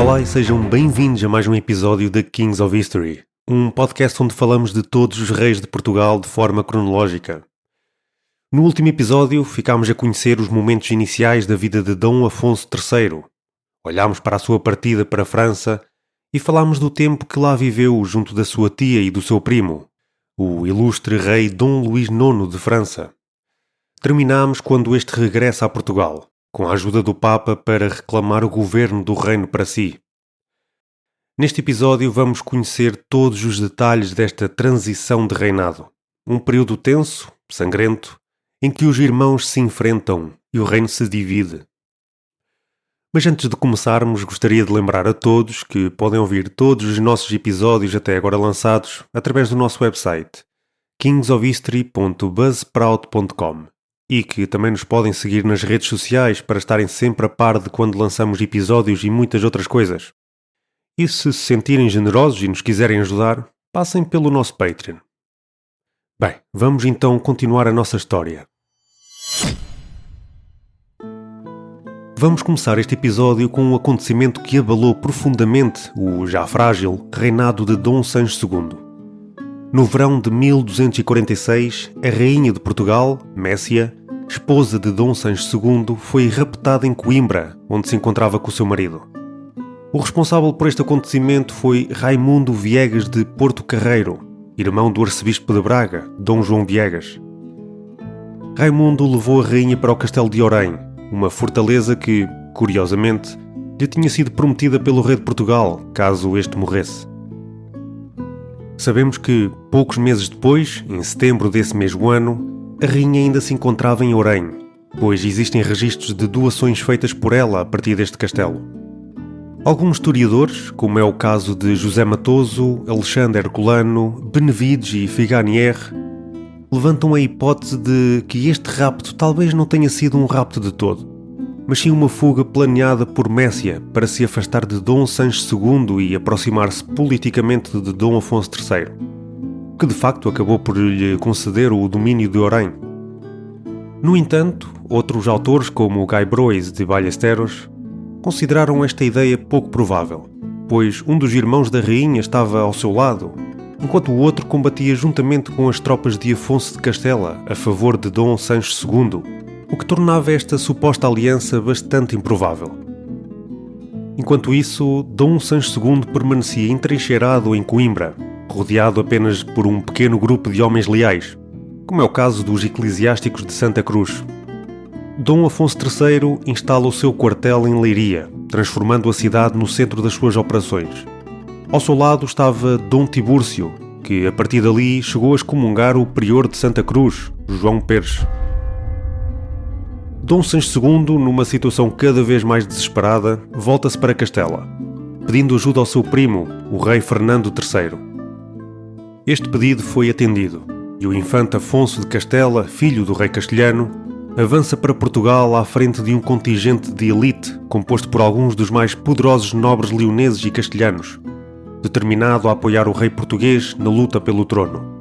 Olá e sejam bem-vindos a mais um episódio da Kings of History, um podcast onde falamos de todos os reis de Portugal de forma cronológica. No último episódio ficámos a conhecer os momentos iniciais da vida de Dom Afonso III. Olhámos para a sua partida para a França e falámos do tempo que lá viveu junto da sua tia e do seu primo, o ilustre rei Dom Luís IX de França. Terminámos quando este regressa a Portugal, com a ajuda do Papa para reclamar o governo do reino para si. Neste episódio vamos conhecer todos os detalhes desta transição de reinado. Um período tenso, sangrento, em que os irmãos se enfrentam e o reino se divide. Mas antes de começarmos, gostaria de lembrar a todos que podem ouvir todos os nossos episódios até agora lançados através do nosso website kingsofhistory.buzzsprout.com e que também nos podem seguir nas redes sociais para estarem sempre a par de quando lançamos episódios e muitas outras coisas. E se sentirem generosos e nos quiserem ajudar, passem pelo nosso Patreon. Bem, vamos então continuar a nossa história. Vamos começar este episódio com um acontecimento que abalou profundamente o já frágil reinado de Dom Sancho II. No verão de 1246, a rainha de Portugal, Messia, esposa de Dom Sancho II, foi raptada em Coimbra, onde se encontrava com o seu marido. O responsável por este acontecimento foi Raimundo Viegas de Porto Carreiro, irmão do arcebispo de Braga, Dom João Viegas. Raimundo levou a rainha para o castelo de Orém, uma fortaleza que, curiosamente, lhe tinha sido prometida pelo rei de Portugal, caso este morresse. Sabemos que, poucos meses depois, em setembro desse mesmo ano, a rainha ainda se encontrava em Orém, pois existem registros de doações feitas por ela a partir deste castelo. Alguns historiadores, como é o caso de José Matoso, Alexandre Herculano, Benevides e Figonier, levantam a hipótese de que este rapto talvez não tenha sido um rapto de todo, mas sim uma fuga planeada por Messia para se afastar de Dom Sancho II e aproximar-se politicamente de Dom Afonso III, que de facto acabou por lhe conceder o domínio de Orém. No entanto, outros autores, como Guy Broyes de Ballesteros, consideraram esta ideia pouco provável, pois um dos irmãos da rainha estava ao seu lado, enquanto o outro combatia juntamente com as tropas de Afonso de Castela a favor de Dom Sancho II, o que tornava esta suposta aliança bastante improvável. Enquanto isso, Dom Sancho II permanecia entrincheirado em Coimbra, rodeado apenas por um pequeno grupo de homens leais, como é o caso dos eclesiásticos de Santa Cruz. Dom Afonso III instala o seu quartel em Leiria, transformando a cidade no centro das suas operações. Ao seu lado estava Dom Tibúrcio, que a partir dali chegou a excomungar o prior de Santa Cruz, João Pires. Dom Sancho II, numa situação cada vez mais desesperada, volta-se para Castela, pedindo ajuda ao seu primo, o rei Fernando III. Este pedido foi atendido, e o infante Afonso de Castela, filho do rei castelhano, avança para Portugal à frente de um contingente de elite composto por alguns dos mais poderosos nobres leoneses e castelhanos, determinado a apoiar o rei português na luta pelo trono.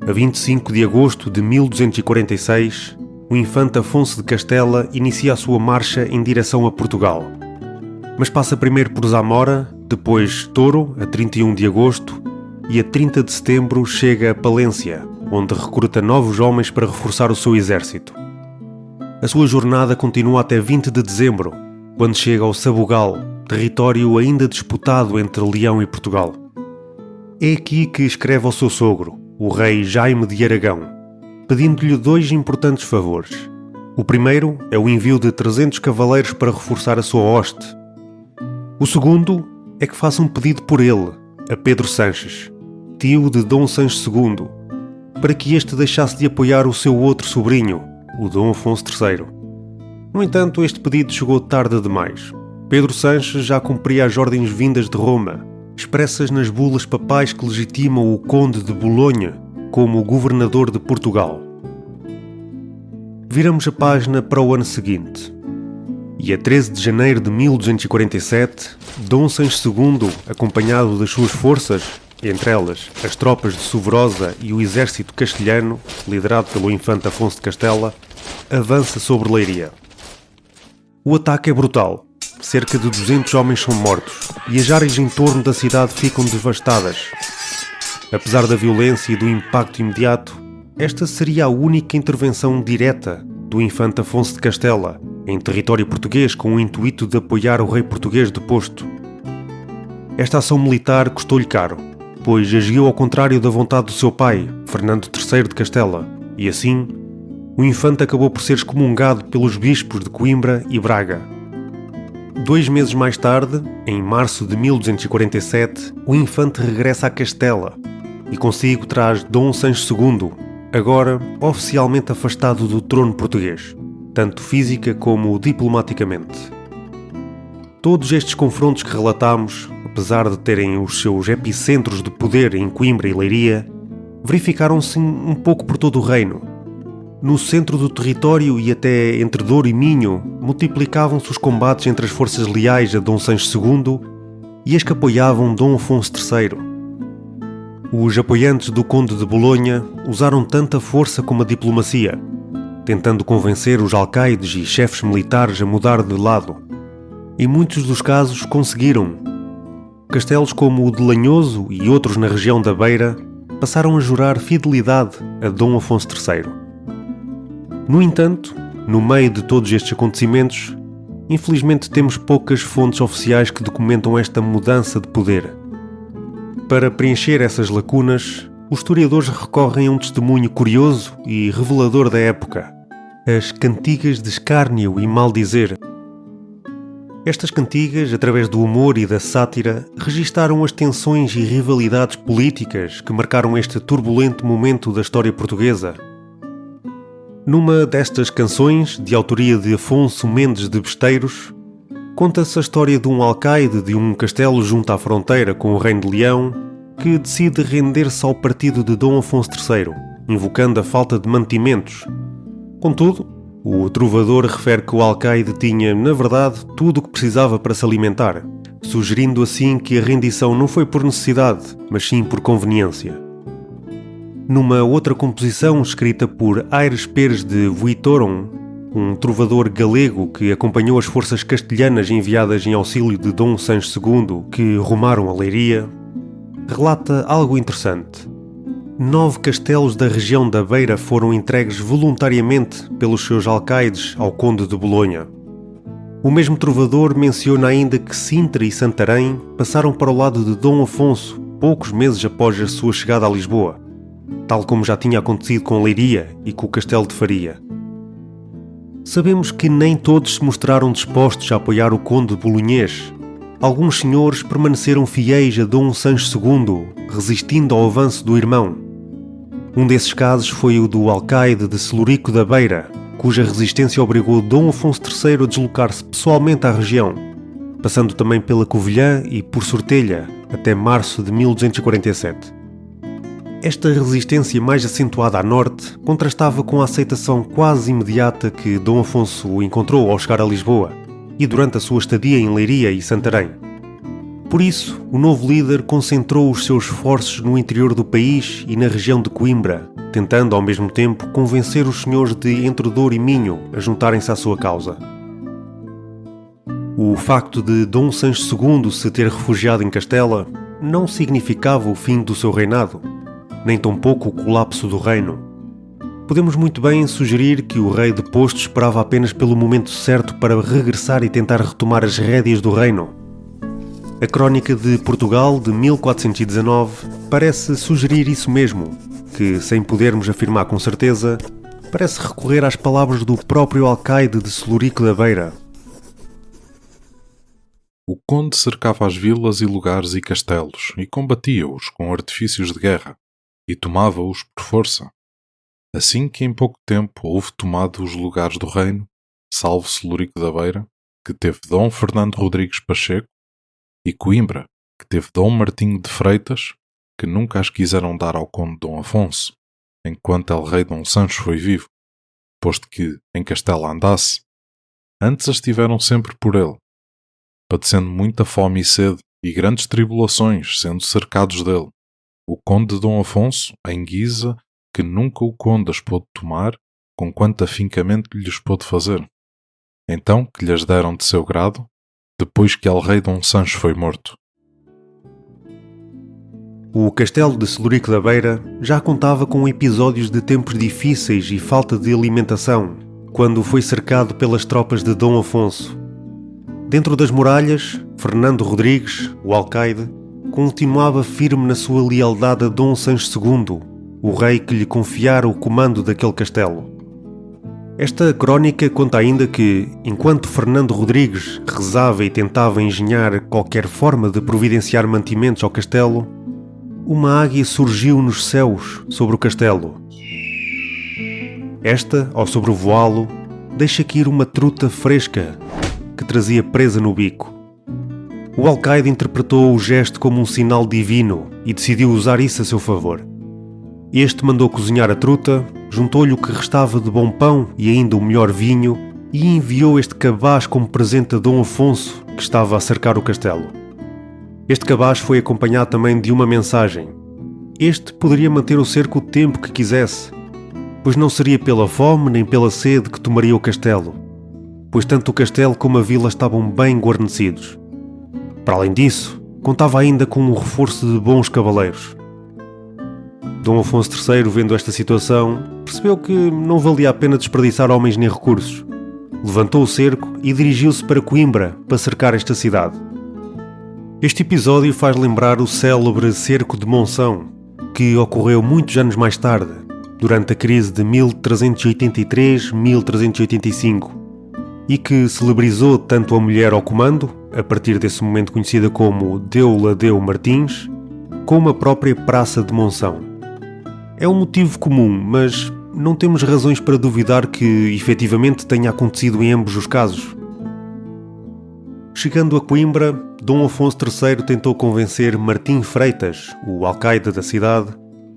A 25 de agosto de 1246, o infante Afonso de Castela inicia a sua marcha em direção a Portugal, mas passa primeiro por Zamora, depois Touro, a 31 de agosto, e a 30 de setembro chega a Palência, onde recruta novos homens para reforçar o seu exército. A sua jornada continua até 20 de dezembro, quando chega ao Sabugal, território ainda disputado entre Leão e Portugal. É aqui que escreve ao seu sogro, o rei Jaime de Aragão, pedindo-lhe dois importantes favores. O primeiro é o envio de 300 cavaleiros para reforçar a sua hoste. O segundo é que faça um pedido por ele, a Pedro Sanches, tio de Dom Sancho II, para que este deixasse de apoiar o seu outro sobrinho, o Dom Afonso III. No entanto, este pedido chegou tarde demais. Pedro Sanches já cumpria as ordens vindas de Roma, expressas nas bulas papais que legitimam o conde de Bolonha como governador de Portugal. Viramos a página para o ano seguinte. E a 13 de janeiro de 1247, Dom Sancho II, acompanhado das suas forças, entre elas as tropas de Soverosa e o exército castelhano, liderado pelo infante Afonso de Castela, avança sobre Leiria. O ataque é brutal. cerca de 200 homens são mortos e as áreas em torno da cidade ficam devastadas. Apesar da violência e do impacto imediato, esta seria a única intervenção direta do infante Afonso de Castela em território português com o intuito de apoiar o rei português deposto. Esta ação militar custou-lhe caro, pois agiu ao contrário da vontade do seu pai, Fernando III de Castela, e assim, o infante acabou por ser excomungado pelos bispos de Coimbra e Braga. 2 meses mais tarde, em março de 1247, o infante regressa a Castela e consigo traz Dom Sancho II, agora oficialmente afastado do trono português, tanto física como diplomaticamente. Todos estes confrontos que relatamos, apesar de terem os seus epicentros de poder em Coimbra e Leiria, verificaram-se um pouco por todo o reino. No centro do território e até entre Douro e Minho, multiplicavam-se os combates entre as forças leais a Dom Sancho II e as que apoiavam Dom Afonso III. Os apoiantes do Conde de Bolonha usaram tanta força como a diplomacia, tentando convencer os alcaides e chefes militares a mudar de lado. Em muitos dos casos conseguiram. Castelos como o de Lanhoso e outros na região da Beira passaram a jurar fidelidade a Dom Afonso III. No entanto, no meio de todos estes acontecimentos, infelizmente temos poucas fontes oficiais que documentam esta mudança de poder. Para preencher essas lacunas, os historiadores recorrem a um testemunho curioso e revelador da época, as cantigas de escárnio e maldizer. Estas cantigas, através do humor e da sátira, registaram as tensões e rivalidades políticas que marcaram este turbulento momento da história portuguesa. Numa destas canções, de autoria de Afonso Mendes de Besteiros, conta-se a história de um alcaide de um castelo junto à fronteira com o Reino de Leão que decide render-se ao partido de Dom Afonso III, invocando a falta de mantimentos. Contudo, o trovador refere que o alcaide tinha, na verdade, tudo o que precisava para se alimentar, sugerindo assim que a rendição não foi por necessidade, mas sim por conveniência. Numa outra composição escrita por Aires Pérez de Vuittoron, um trovador galego que acompanhou as forças castelhanas enviadas em auxílio de Dom Sancho II que rumaram a Leiria, relata algo interessante. 9 castelos da região da Beira foram entregues voluntariamente pelos seus alcaides ao Conde de Bolonha. O mesmo trovador menciona ainda que Sintra e Santarém passaram para o lado de Dom Afonso poucos meses após a sua chegada a Lisboa, tal como já tinha acontecido com Leiria e com o Castelo de Faria. Sabemos que nem todos se mostraram dispostos a apoiar o Conde bolonhês. Alguns senhores permaneceram fiéis a Dom Sancho II, resistindo ao avanço do irmão. Um desses casos foi o do alcaide de Celurico da Beira, cuja resistência obrigou Dom Afonso III a deslocar-se pessoalmente à região, passando também pela Covilhã e por Sortelha, até março de 1247. Esta resistência mais acentuada a norte contrastava com a aceitação quase imediata que Dom Afonso encontrou ao chegar a Lisboa e durante a sua estadia em Leiria e Santarém. Por isso, o novo líder concentrou os seus esforços no interior do país e na região de Coimbra, tentando ao mesmo tempo convencer os senhores de Entre Douro e Minho a juntarem-se à sua causa. O facto de Dom Sancho II se ter refugiado em Castela não significava o fim do seu reinado, nem tampouco o colapso do reino. Podemos muito bem sugerir que o rei deposto esperava apenas pelo momento certo para regressar e tentar retomar as rédeas do reino. A Crónica de Portugal, de 1419, parece sugerir isso mesmo, que, sem podermos afirmar com certeza, parece recorrer às palavras do próprio alcaide de Celurico da Beira. O conde cercava as vilas e lugares e castelos e combatia-os com artifícios de guerra e tomava-os por força. Assim que em pouco tempo houve tomado os lugares do reino, salvo Celurico da Beira, que teve Dom Fernando Rodrigues Pacheco, e Coimbra, que teve Dom Martinho de Freitas, que nunca as quiseram dar ao conde Dom Afonso, enquanto el rei Dom Sancho foi vivo, posto que, em Castela andasse, antes as tiveram sempre por ele, padecendo muita fome e sede e grandes tribulações, sendo cercados dele. O conde Dom Afonso, em guisa que nunca o conde as pôde tomar, com quanto afincamento lhes pôde fazer. Então que lhes deram de seu grado, depois que el-rei Dom Sancho foi morto. O castelo de Celurico da Beira já contava com episódios de tempos difíceis e falta de alimentação, quando foi cercado pelas tropas de Dom Afonso. Dentro das muralhas, Fernando Rodrigues, o alcaide, continuava firme na sua lealdade a Dom Sancho II, o rei que lhe confiara o comando daquele castelo. Esta crónica conta ainda que, enquanto Fernando Rodrigues rezava e tentava engenhar qualquer forma de providenciar mantimentos ao castelo, uma águia surgiu nos céus sobre o castelo. Esta, ao sobrevoá-lo, deixa cair uma truta fresca que trazia presa no bico. O alcaide interpretou o gesto como um sinal divino e decidiu usar isso a seu favor. Este mandou cozinhar a truta, juntou-lhe o que restava de bom pão e ainda o melhor vinho e enviou este cabaz como presente a Dom Afonso, que estava a cercar o castelo. Este cabaz foi acompanhado também de uma mensagem. Este poderia manter o cerco o tempo que quisesse, pois não seria pela fome nem pela sede que tomaria o castelo, pois tanto o castelo como a vila estavam bem guarnecidos. Para além disso, contava ainda com um reforço de bons cavaleiros. Dom Afonso III, vendo esta situação, percebeu que não valia a pena desperdiçar homens nem recursos. Levantou o cerco e dirigiu-se para Coimbra para cercar esta cidade. Este episódio faz lembrar o célebre cerco de Monção, que ocorreu muitos anos mais tarde, durante a crise de 1383-1385, e que celebrizou tanto a mulher ao comando, a partir desse momento conhecida como Deoladeu Martins, como a própria Praça de Monção. É um motivo comum, mas não temos razões para duvidar que efetivamente tenha acontecido em ambos os casos. Chegando a Coimbra, Dom Afonso III tentou convencer Martim Freitas, o alcaide da cidade,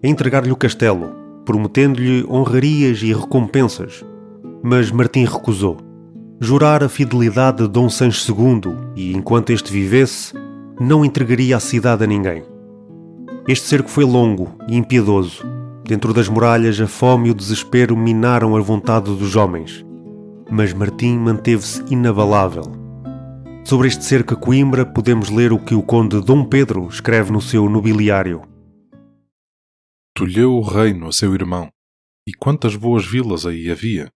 a entregar-lhe o castelo, prometendo-lhe honrarias e recompensas. Mas Martim recusou. Jurara a fidelidade a Dom Sancho II e, enquanto este vivesse, não entregaria a cidade a ninguém. Este cerco foi longo e impiedoso. Dentro das muralhas, a fome e o desespero minaram a vontade dos homens. Mas Martim manteve-se inabalável. Sobre este cerco a Coimbra podemos ler o que o conde Dom Pedro escreve no seu nobiliário. Tolheu o reino a seu irmão, e quantas boas vilas aí havia,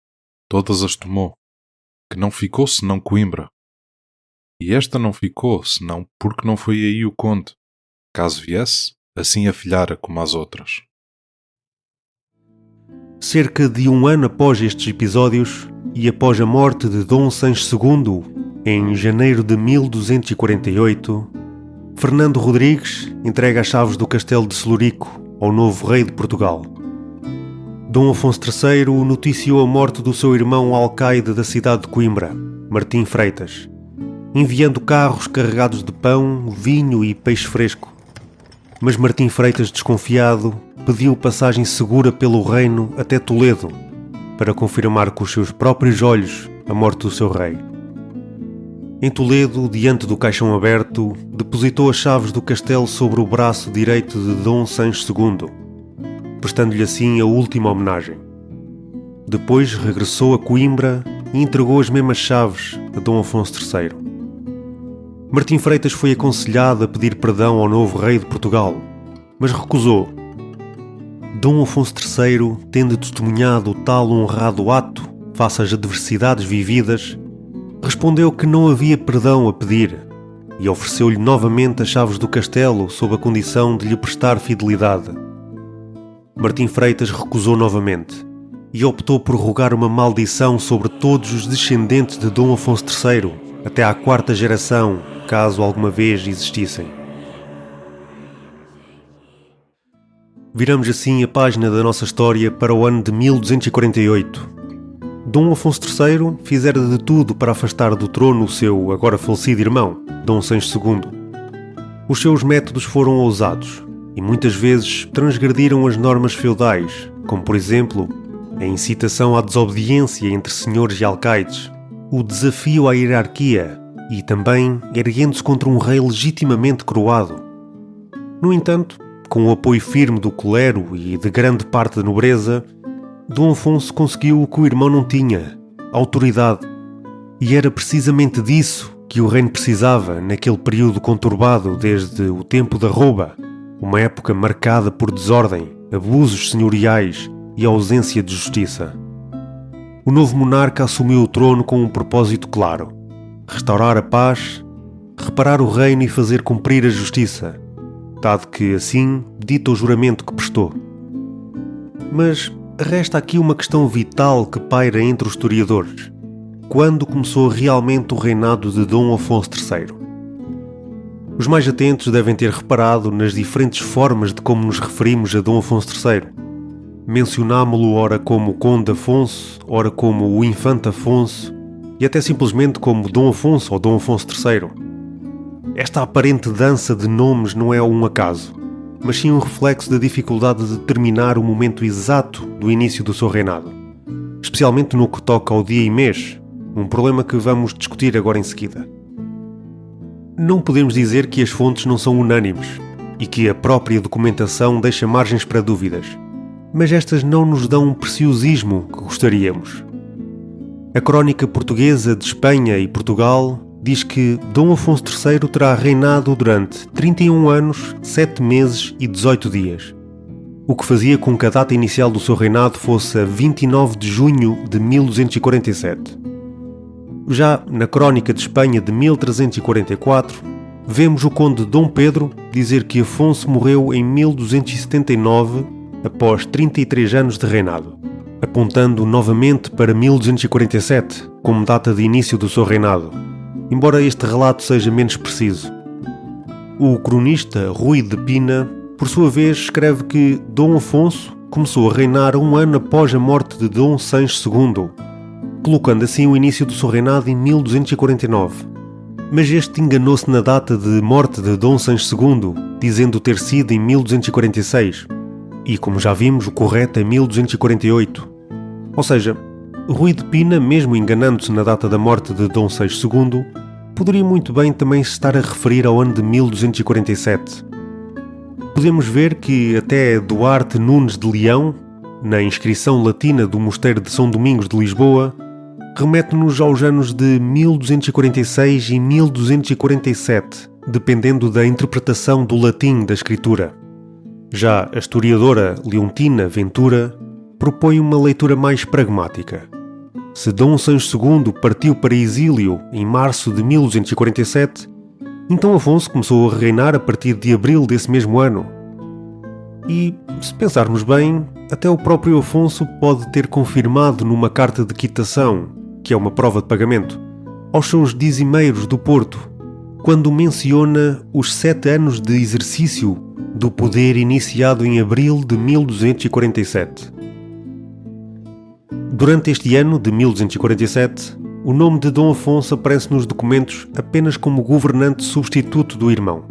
todas as tomou, que não ficou senão Coimbra. E esta não ficou senão porque não foi aí o conde, caso viesse, assim a filhara como as outras. Cerca de um ano após estes episódios, e após a morte de Dom Sancho II, em janeiro de 1248, Fernando Rodrigues entrega as chaves do castelo de Celurico ao novo rei de Portugal. Dom Afonso III noticiou a morte do seu irmão alcaide da cidade de Coimbra, Martim Freitas, enviando carros carregados de pão, vinho e peixe fresco. Mas Martim Freitas, desconfiado, pediu passagem segura pelo reino até Toledo, para confirmar com os seus próprios olhos a morte do seu rei. Em Toledo, diante do caixão aberto, depositou as chaves do castelo sobre o braço direito de Dom Sancho II, prestando-lhe assim a última homenagem. Depois regressou a Coimbra e entregou as mesmas chaves a Dom Afonso III. Martim Freitas foi aconselhado a pedir perdão ao novo rei de Portugal, mas recusou. Dom Afonso III, tendo testemunhado o tal honrado ato face às adversidades vividas, respondeu que não havia perdão a pedir e ofereceu-lhe novamente as chaves do castelo sob a condição de lhe prestar fidelidade. Martim Freitas recusou novamente e optou por rogar uma maldição sobre todos os descendentes de Dom Afonso III, até à quarta geração, caso alguma vez existissem. Viramos assim a página da nossa história para o ano de 1248. Dom Afonso III fizera de tudo para afastar do trono o seu agora falecido irmão, Dom Sancho II. Os seus métodos foram ousados e muitas vezes transgrediram as normas feudais, como por exemplo a incitação à desobediência entre senhores e alcaides, o desafio à hierarquia e também erguendo-se contra um rei legitimamente coroado. No entanto, com o apoio firme do clero e de grande parte da nobreza, Dom Afonso conseguiu o que o irmão não tinha: autoridade. E era precisamente disso que o reino precisava naquele período conturbado desde o tempo da rouba, uma época marcada por desordem, abusos senhoriais e ausência de justiça. O novo monarca assumiu o trono com um propósito claro: restaurar a paz, reparar o reino e fazer cumprir a justiça, dado que assim dita o juramento que prestou. Mas resta aqui uma questão vital que paira entre os historiadores: quando começou realmente o reinado de Dom Afonso III? Os mais atentos devem ter reparado nas diferentes formas de como nos referimos a Dom Afonso III. Mencionámo-lo ora como Conde Afonso, ora como o Infante Afonso e até simplesmente como Dom Afonso ou Dom Afonso III. Esta aparente dança de nomes não é um acaso, mas sim um reflexo da dificuldade de determinar o momento exato do início do seu reinado, especialmente no que toca ao dia e mês, um problema que vamos discutir agora em seguida. Não podemos dizer que as fontes não são unânimes e que a própria documentação deixa margens para dúvidas, mas estas não nos dão um preciosismo que gostaríamos. A crónica portuguesa de Espanha e Portugal diz que Dom Afonso III terá reinado durante 31 anos, 7 meses e 18 dias, o que fazia com que a data inicial do seu reinado fosse a 29 de junho de 1247. Já na crónica de Espanha de 1344, vemos o conde Dom Pedro dizer que Afonso morreu em 1279, após 33 anos de reinado, apontando novamente para 1247 como data de início do seu reinado, embora este relato seja menos preciso. O cronista Rui de Pina, por sua vez, escreve que Dom Afonso começou a reinar um ano após a morte de Dom Sancho II, colocando assim o início do seu reinado em 1249. Mas este enganou-se na data de morte de Dom Sancho II, dizendo ter sido em 1246, e como já vimos, o correto é 1248. Ou seja, Rui de Pina, mesmo enganando-se na data da morte de Dom Sancho II, poderia muito bem também se estar a referir ao ano de 1247. Podemos ver que até Duarte Nunes de Leão, na inscrição latina do Mosteiro de São Domingos de Lisboa, remete-nos aos anos de 1246 e 1247, dependendo da interpretação do latim da escritura. Já a historiadora Leontina Ventura propõe uma leitura mais pragmática. Se Dom Sancho II partiu para exílio em março de 1247, então Afonso começou a reinar a partir de abril desse mesmo ano. E, se pensarmos bem, até o próprio Afonso pode ter confirmado numa carta de quitação, que é uma prova de pagamento, aos seus dizimeiros do Porto, quando menciona os 7 anos de exercício do poder iniciado em abril de 1247. Durante este ano de 1247, o nome de Dom Afonso aparece nos documentos apenas como governante substituto do irmão.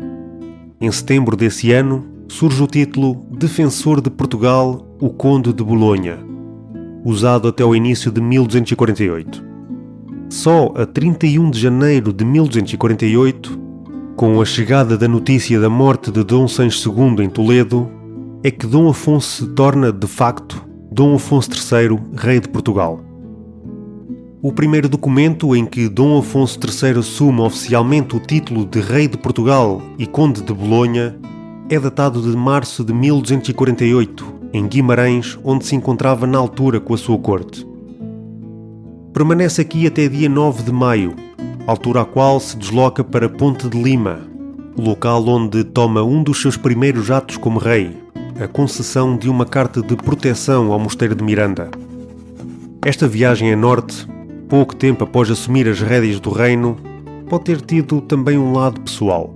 Em setembro desse ano, surge o título Defensor de Portugal, o Conde de Bolonha, usado até o início de 1248. Só a 31 de janeiro de 1248, com a chegada da notícia da morte de Dom Sancho II em Toledo, é que Dom Afonso se torna, de facto, Dom Afonso III, rei de Portugal. O primeiro documento em que Dom Afonso III assume oficialmente o título de rei de Portugal e conde de Bolonha é datado de março de 1248, em Guimarães, onde se encontrava na altura com a sua corte. Permanece aqui até dia 9 de maio, altura à qual se desloca para Ponte de Lima, o local onde toma um dos seus primeiros atos como rei, a concessão de uma carta de proteção ao Mosteiro de Miranda. Esta viagem a norte, pouco tempo após assumir as rédeas do reino, pode ter tido também um lado pessoal.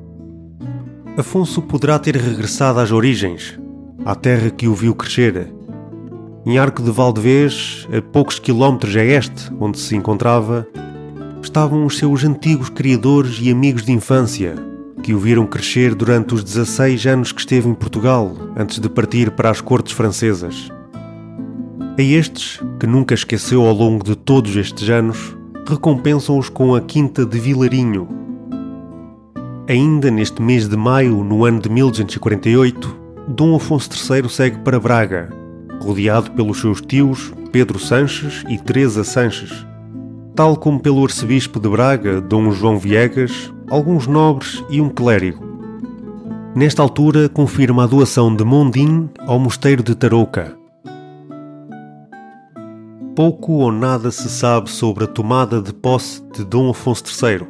Afonso poderá ter regressado às origens, à terra que o viu crescer. Em Arco de Valdevez, a poucos quilómetros a este, onde se encontrava, estavam os seus antigos criadores e amigos de infância, que o viram crescer durante os 16 anos que esteve em Portugal, antes de partir para as cortes francesas. A estes, que nunca esqueceu ao longo de todos estes anos, recompensam-os com a Quinta de Vilarinho. Ainda neste mês de maio, no ano de 1248, Dom Afonso III segue para Braga, rodeado pelos seus tios Pedro Sanches e Teresa Sanches. tal como pelo arcebispo de Braga, Dom João Viegas, alguns nobres e um clérigo. Nesta altura, confirma a doação de Mondim ao mosteiro de Tarouca. Pouco ou nada se sabe sobre a tomada de posse de Dom Afonso III,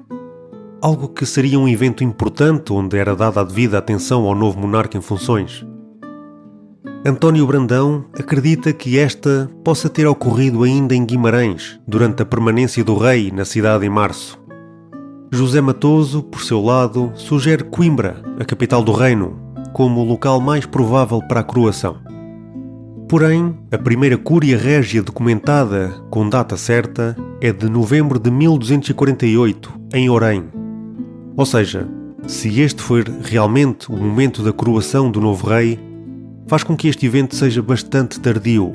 algo que seria um evento importante onde era dada a devida atenção ao novo monarca em funções. António Brandão acredita que esta possa ter ocorrido ainda em Guimarães, durante a permanência do rei na cidade em março. José Matoso, por seu lado, sugere Coimbra, a capital do reino, como o local mais provável para a coroação. Porém, a primeira cúria régia documentada, com data certa, é de novembro de 1248, em Orém. Ou seja, se este for realmente o momento da coroação do novo rei, faz com que este evento seja bastante tardio,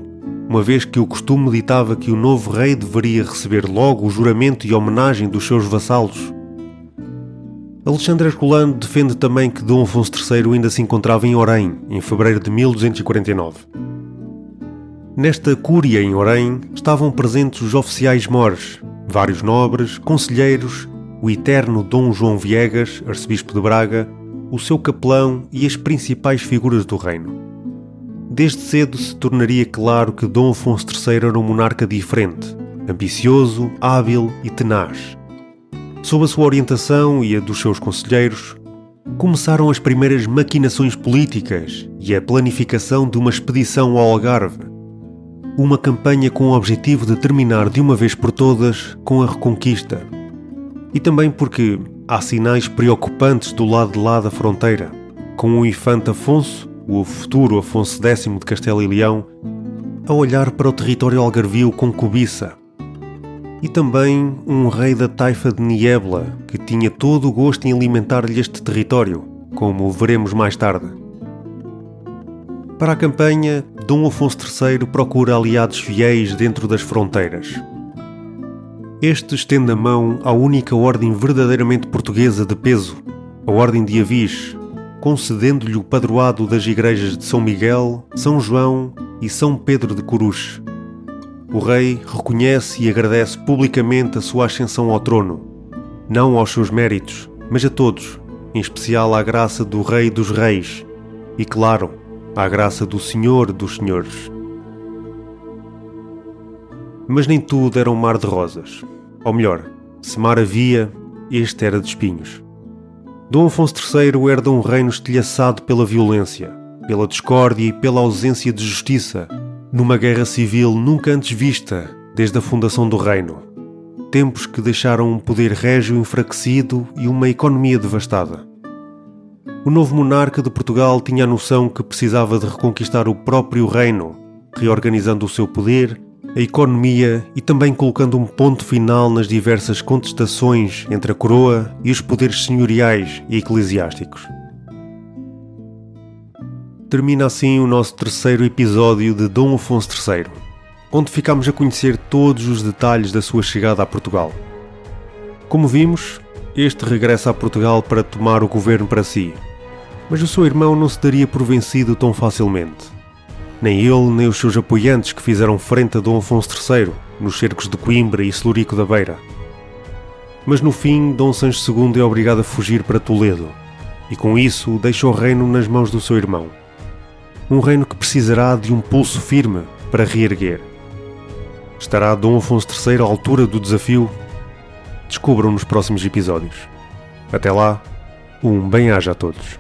uma vez que o costume ditava que o novo rei deveria receber logo o juramento e homenagem dos seus vassalos. Alexandre Herculano defende também que Dom Afonso III ainda se encontrava em Orém, em fevereiro de 1249. Nesta cúria em Orém estavam presentes os oficiais mores, vários nobres, conselheiros, o eterno Dom João Viegas, arcebispo de Braga, o seu capelão e as principais figuras do reino. Desde cedo se tornaria claro que Dom Afonso III era um monarca diferente, ambicioso, hábil e tenaz. Sob a sua orientação e a dos seus conselheiros, começaram as primeiras maquinações políticas e a planificação de uma expedição ao Algarve. Uma campanha com o objetivo de terminar de uma vez por todas com a Reconquista. E também porque há sinais preocupantes do lado de lá da fronteira, com o infante Afonso, o futuro Afonso X de Castela e Leão, a olhar para o território algarvio com cobiça. E também um rei da taifa de Niebla, que tinha todo o gosto em alimentar-lhe este território, como veremos mais tarde. Para a campanha, Dom Afonso III procura aliados fiéis dentro das fronteiras. Este estende a mão à única ordem verdadeiramente portuguesa de peso, a Ordem de Avis, concedendo-lhe o padroado das igrejas de São Miguel, São João e São Pedro de Coruche. O rei reconhece e agradece publicamente a sua ascensão ao trono, não aos seus méritos, mas a todos, em especial à graça do Rei dos Reis e, claro, à graça do Senhor dos Senhores. Mas nem tudo era um mar de rosas. Ou melhor, se mar havia, este era de espinhos. Dom Afonso III herda um reino estilhaçado pela violência, pela discórdia e pela ausência de justiça, numa guerra civil nunca antes vista desde a fundação do reino. Tempos que deixaram um poder régio enfraquecido e uma economia devastada. O novo monarca de Portugal tinha a noção que precisava de reconquistar o próprio reino, reorganizando o seu poder, a economia e também colocando um ponto final nas diversas contestações entre a coroa e os poderes senhoriais e eclesiásticos. Termina assim o nosso terceiro episódio de Dom Afonso III, onde ficamos a conhecer todos os detalhes da sua chegada a Portugal. Como vimos, este regressa a Portugal para tomar o governo para si, mas o seu irmão não se daria por vencido tão facilmente. Nem ele, nem os seus apoiantes que fizeram frente a Dom Afonso III nos cercos de Coimbra e Celurico da Beira. Mas no fim, Dom Sancho II é obrigado a fugir para Toledo, e com isso deixa o reino nas mãos do seu irmão. Um reino que precisará de um pulso firme para reerguer. Estará Dom Afonso III à altura do desafio? Descubram nos próximos episódios. Até lá, um bem-aja a todos.